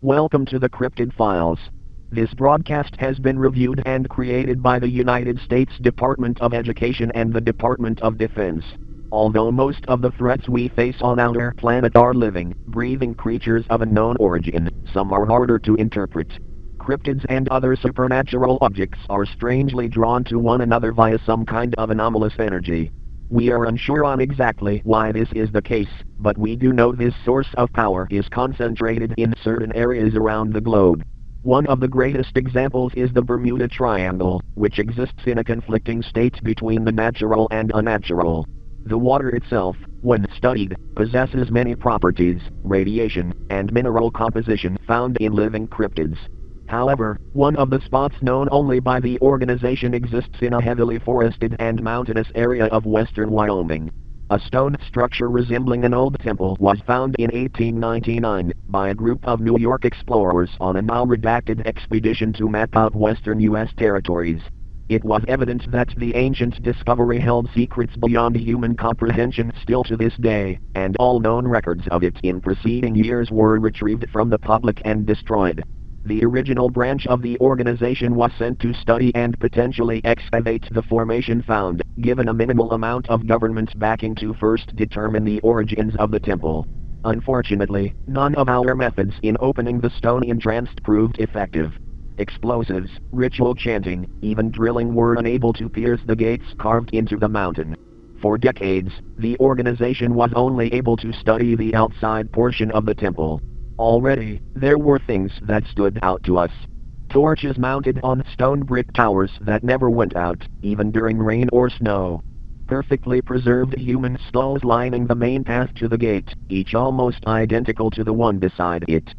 Welcome to the Cryptid Files. This broadcast has been reviewed and created by the United States Department of Education and the Department of Defense. Although most of the threats we face on our planet are living, breathing creatures of unknown origin, some are harder to interpret. Cryptids and other supernatural objects are strangely drawn to one another via some kind of anomalous energy. We are unsure on exactly why this is the case, but we do know this source of power is concentrated in certain areas around the globe. One of the greatest examples is the Bermuda Triangle, which exists in a conflicting state between the natural and unnatural. The water itself, when studied, possesses many properties, radiation, and mineral composition found in living cryptids. However, one of the spots known only by the organization exists in a heavily forested and mountainous area of western Wyoming. A stone structure resembling an old temple was found in 1899 by a group of New York explorers on a now-redacted expedition to map out western U.S. territories. It was evident that the ancient discovery held secrets beyond human comprehension still to this day, and all known records of it in preceding years were retrieved from the public and destroyed. The original branch of the organization was sent to study and potentially excavate the formation found, given a minimal amount of government backing to first determine the origins of the temple. Unfortunately, none of our methods in opening the stone entranced proved effective. Explosives, ritual chanting, even drilling were unable to pierce the gates carved into the mountain. For decades, the organization was only able to study the outside portion of the temple. Already, there were things that stood out to us. Torches mounted on stone brick towers that never went out, even during rain or snow. Perfectly preserved human skulls lining the main path to the gate, each almost identical to the one beside it.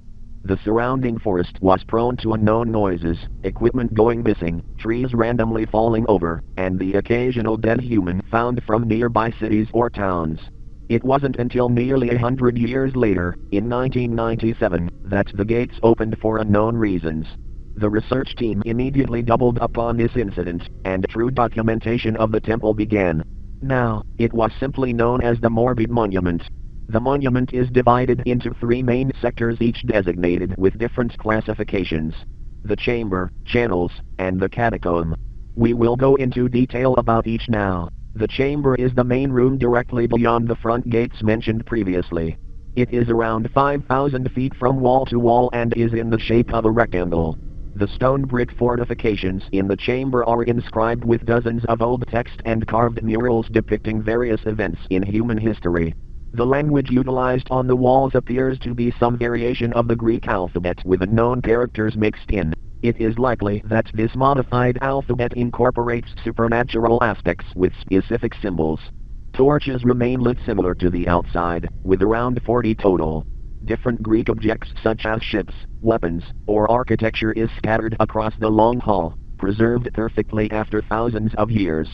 The surrounding forest was prone to unknown noises, equipment going missing, trees randomly falling over, and the occasional dead human found from nearby cities or towns. It wasn't until nearly 100 years later, in 1997, that the gates opened for unknown reasons. The research team immediately doubled up on this incident, and true documentation of the temple began. Now, it was simply known as the Morbid Monument. The monument is divided into three main sectors, each designated with different classifications: the chamber, channels, and the catacomb. We will go into detail about each now. The chamber is the main room directly beyond the front gates mentioned previously. It is around 5,000 feet from wall to wall and is in the shape of a rectangle. The stone brick fortifications in the chamber are inscribed with dozens of old text and carved murals depicting various events in human history. The language utilized on the walls appears to be some variation of the Greek alphabet with unknown characters mixed in. It is likely that this modified alphabet incorporates supernatural aspects with specific symbols. Torches remain lit similar to the outside, with around 40 total. Different Greek objects such as ships, weapons, or architecture is scattered across the long hall, preserved perfectly after thousands of years.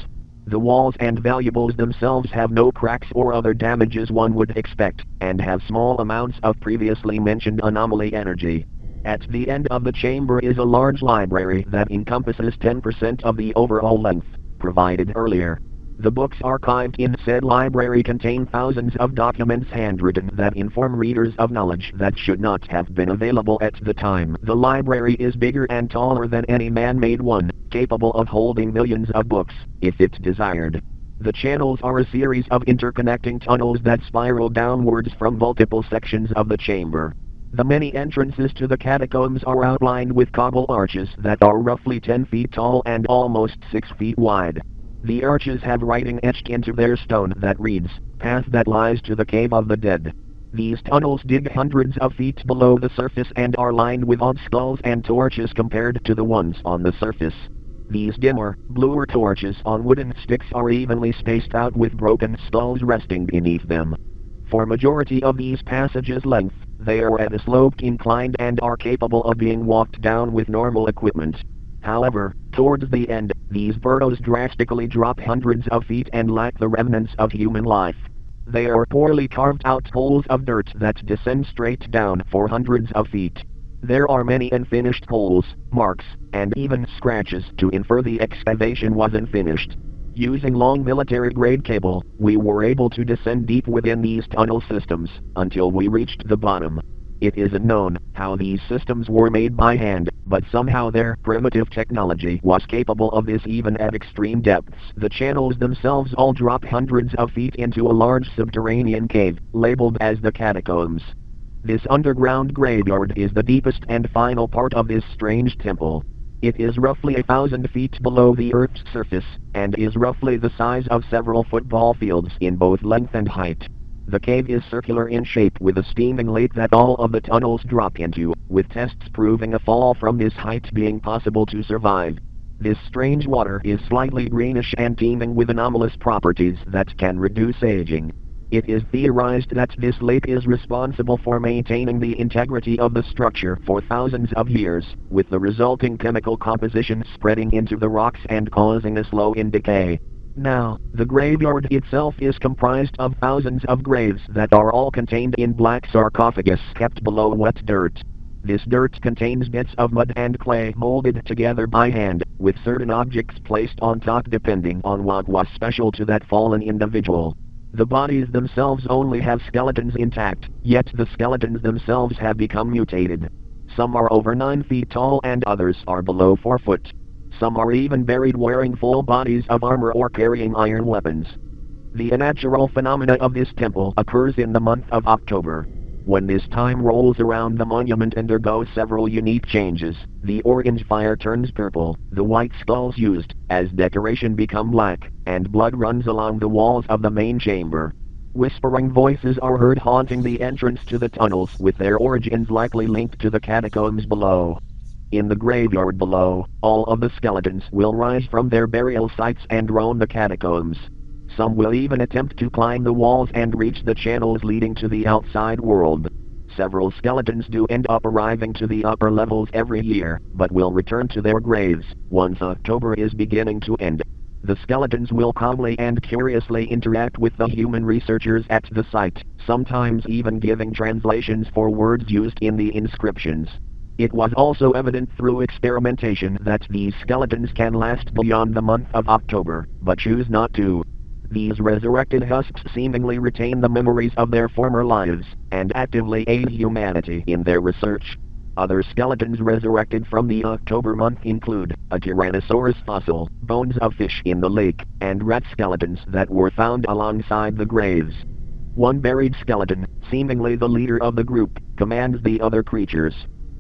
The walls and valuables themselves have no cracks or other damages one would expect, and have small amounts of previously mentioned anomaly energy. At the end of the chamber is a large library that encompasses 10% of the overall length, provided earlier. The books archived in said library contain thousands of documents handwritten that inform readers of knowledge that should not have been available at the time. The library is bigger and taller than any man-made one, capable of holding millions of books, if it desired. The channels are a series of interconnecting tunnels that spiral downwards from multiple sections of the chamber. The many entrances to the catacombs are outlined with cobble arches that are roughly 10 feet tall and almost 6 feet wide. The arches have writing etched into their stone that reads, "Path that lies to the cave of the dead." These tunnels dig hundreds of feet below the surface and are lined with odd skulls and torches compared to the ones on the surface. These dimmer, bluer torches on wooden sticks are evenly spaced out with broken skulls resting beneath them. For majority of these passages' length, they are at a sloped incline and are capable of being walked down with normal equipment. However, towards the end, these burrows drastically drop hundreds of feet and lack the remnants of human life. They are poorly carved out holes of dirt that descend straight down for hundreds of feet. There are many unfinished holes, marks, and even scratches to infer the excavation was unfinished. Using long military-grade cable, we were able to descend deep within these tunnel systems, until we reached the bottom. It isn't known how these systems were made by hand, but somehow their primitive technology was capable of this even at extreme depths. The channels themselves all drop hundreds of feet into a large subterranean cave, labeled as the catacombs. This underground graveyard is the deepest and final part of this strange temple. It is roughly 1,000 feet below the Earth's surface, and is roughly the size of several football fields in both length and height. The cave is circular in shape with a steaming lake that all of the tunnels drop into, with tests proving a fall from this height being possible to survive. This strange water is slightly greenish and teeming with anomalous properties that can reduce aging. It is theorized that this lake is responsible for maintaining the integrity of the structure for thousands of years, with the resulting chemical composition spreading into the rocks and causing a slow decay. Now, the graveyard itself is comprised of thousands of graves that are all contained in black sarcophagus kept below wet dirt. This dirt contains bits of mud and clay molded together by hand, with certain objects placed on top depending on what was special to that fallen individual. The bodies themselves only have skeletons intact, yet the skeletons themselves have become mutated. Some are over 9 feet tall and others are below 4 foot. Some are even buried wearing full bodies of armor or carrying iron weapons. The unnatural phenomena of this temple occurs in the month of October. When this time rolls around, the monument undergoes several unique changes. The orange fire turns purple, the white skulls used as decoration become black, and blood runs along the walls of the main chamber. Whispering voices are heard haunting the entrance to the tunnels, with their origins likely linked to the catacombs below. In the graveyard below, all of the skeletons will rise from their burial sites and roam the catacombs. Some will even attempt to climb the walls and reach the channels leading to the outside world. Several skeletons do end up arriving to the upper levels every year, but will return to their graves once October is beginning to end. The skeletons will calmly and curiously interact with the human researchers at the site, sometimes even giving translations for words used in the inscriptions. It was also evident through experimentation that these skeletons can last beyond the month of October, but choose not to. These resurrected husks seemingly retain the memories of their former lives, and actively aid humanity in their research. Other skeletons resurrected from the October month include a Tyrannosaurus fossil, bones of fish in the lake, and rat skeletons that were found alongside the graves. One buried skeleton, seemingly the leader of the group, commands the other creatures.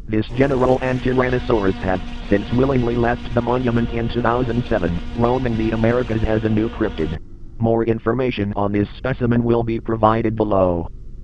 This general and Tyrannosaurus have since willingly left the monument in 2007, roaming the Americas as a new cryptid. More information on this specimen will be provided below.